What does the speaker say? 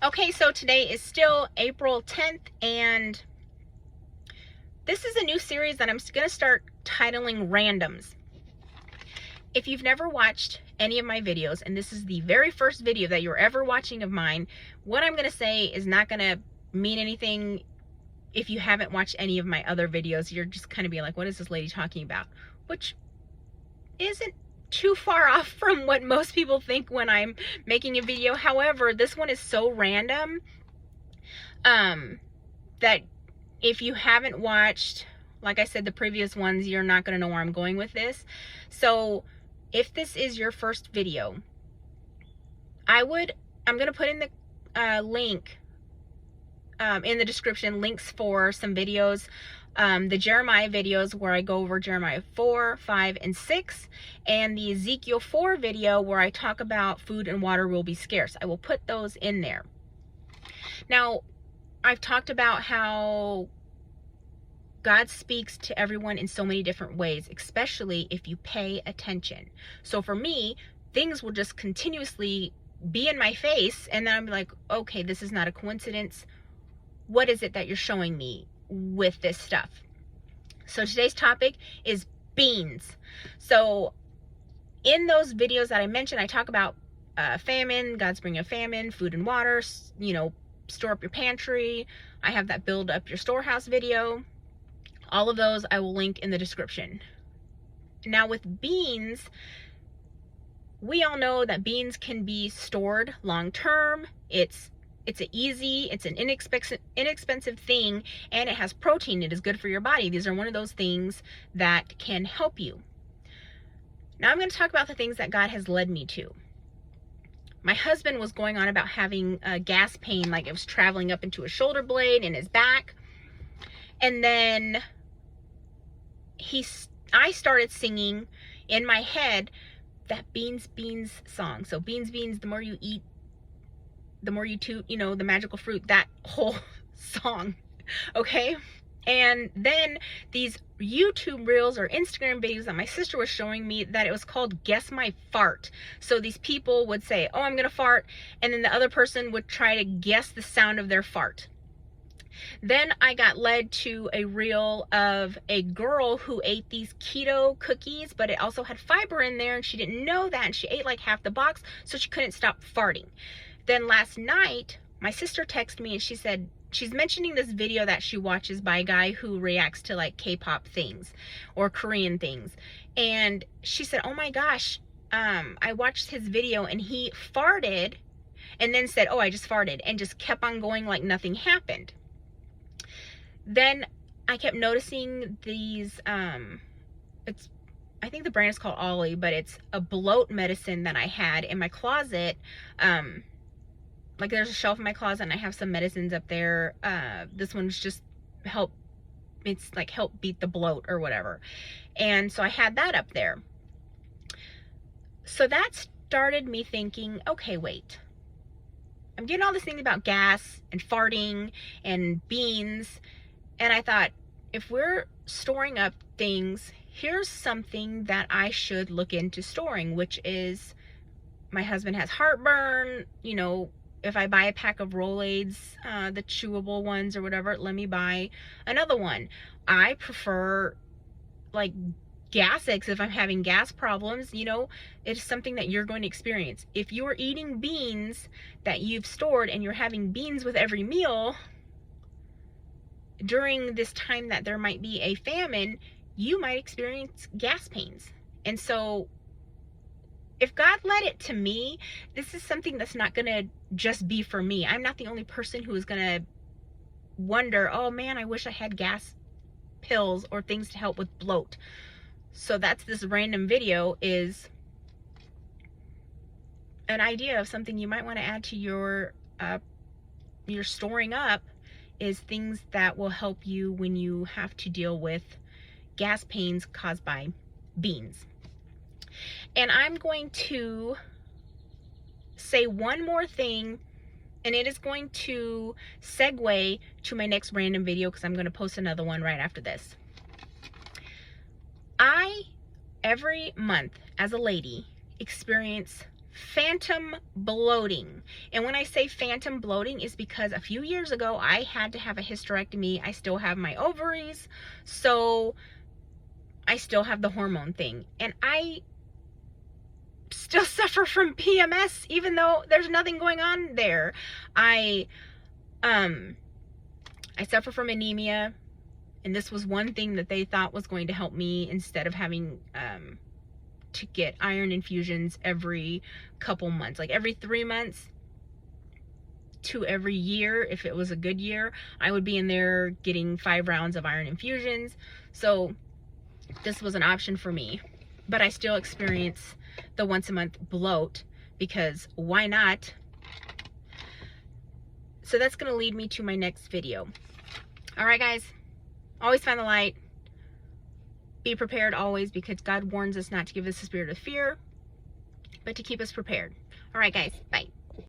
Okay, so today is still April 10th, and this is a new series that I'm going to start titling Randoms. If you've never watched any of my videos, and this is the very first video that you're ever watching of mine, what I'm going to say is not going to mean anything. If you haven't watched any of my other videos, you're just kind of being like, what is this lady talking about? Which isn't too far off from what most people think when I'm making a video. However, this one is so random that if you haven't watched, like I said, the previous ones, you're not going to know where I'm going with this. So if this is your first video, I'm going to put in the link in the description, links for some videos, the Jeremiah videos where I go over Jeremiah 4, 5, and 6, and the Ezekiel 4 video where I talk about food and water will be scarce. I will put those in there. Now, I've talked about how God speaks to everyone in so many different ways, especially if you pay attention. So for me, things will just continuously be in my face, and then I'm like, okay, this is not a coincidence. What is it that you're showing me with this stuff? So today's topic is beans. So in those videos that I mentioned, I talk about famine, God's bringing a famine, food and water, store up your pantry. I have that build up your storehouse video. All of those I will link in the description. Now with beans, we all know that beans can be stored long term. It's an inexpensive thing, and it has protein. It is good for your body. These are one of those things that can help you. Now I'm going to talk about the things that God has led me to. My husband was going on about having a gas pain, like it was traveling up into his shoulder blade and his back. And then I started singing in my head that beans, beans song. So beans, beans, the more you eat, the more you toot, the magical fruit, that whole song. Okay. And then these YouTube reels or Instagram videos that my sister was showing me, that it was called Guess My Fart. So these people would say, oh, I'm going to fart. And then the other person would try to guess the sound of their fart. Then I got led to a reel of a girl who ate these keto cookies, but it also had fiber in there, and she didn't know that, and she ate like half the box, so she couldn't stop farting. Then last night, my sister texted me and she said, she's mentioning this video that she watches by a guy who reacts to like K-pop things or Korean things. And she said, oh my gosh, I watched his video and he farted and then said, oh, I just farted, and just kept on going like nothing happened. Then I kept noticing these, I think the brand is called Ollie, but it's a bloat medicine that I had in my closet. Like there's a shelf in my closet and I have some medicines up there. This one's just help beat the bloat or whatever. And so I had that up there. So that started me thinking, okay, wait. I'm getting all this thing about gas and farting and beans. And I thought, if we're storing up things, here's something that I should look into storing, which is, my husband has heartburn. If I buy a pack of Rolaids, the chewable ones or whatever, let me buy another one. I prefer like gas eggs if I'm having gas problems. It's something that you're going to experience. If you're eating beans that you've stored and you're having beans with every meal, during this time that there might be a famine, you might experience gas pains. And so if God led it to me, this is something that's not going to just be for me. I'm not the only person who is going to wonder, oh man, I wish I had gas pills or things to help with bloat. So that's this random video, is an idea of something you might want to add to your storing up, is things that will help you when you have to deal with gas pains caused by beans. And I'm going to say one more thing, and it is going to segue to my next random video, because I'm going to post another one right after this. I, every month as a lady, experience phantom bloating. And when I say phantom bloating, is because a few years ago I had to have a hysterectomy. I still have my ovaries, so I still have the hormone thing, and I still suffer from PMS even though there's nothing going on there. I suffer from anemia, and this was one thing that they thought was going to help me, instead of having to get iron infusions every couple months, like every 3 months to every year. If it was a good year, I would be in there getting 5 rounds of iron infusions. So this was an option for me, but I still experience the once a month bloat, because why not? So that's going to lead me to my next video. All right, guys, always find the light. Be prepared always, because God warns us not to give us a spirit of fear, but to keep us prepared. All right, guys, bye.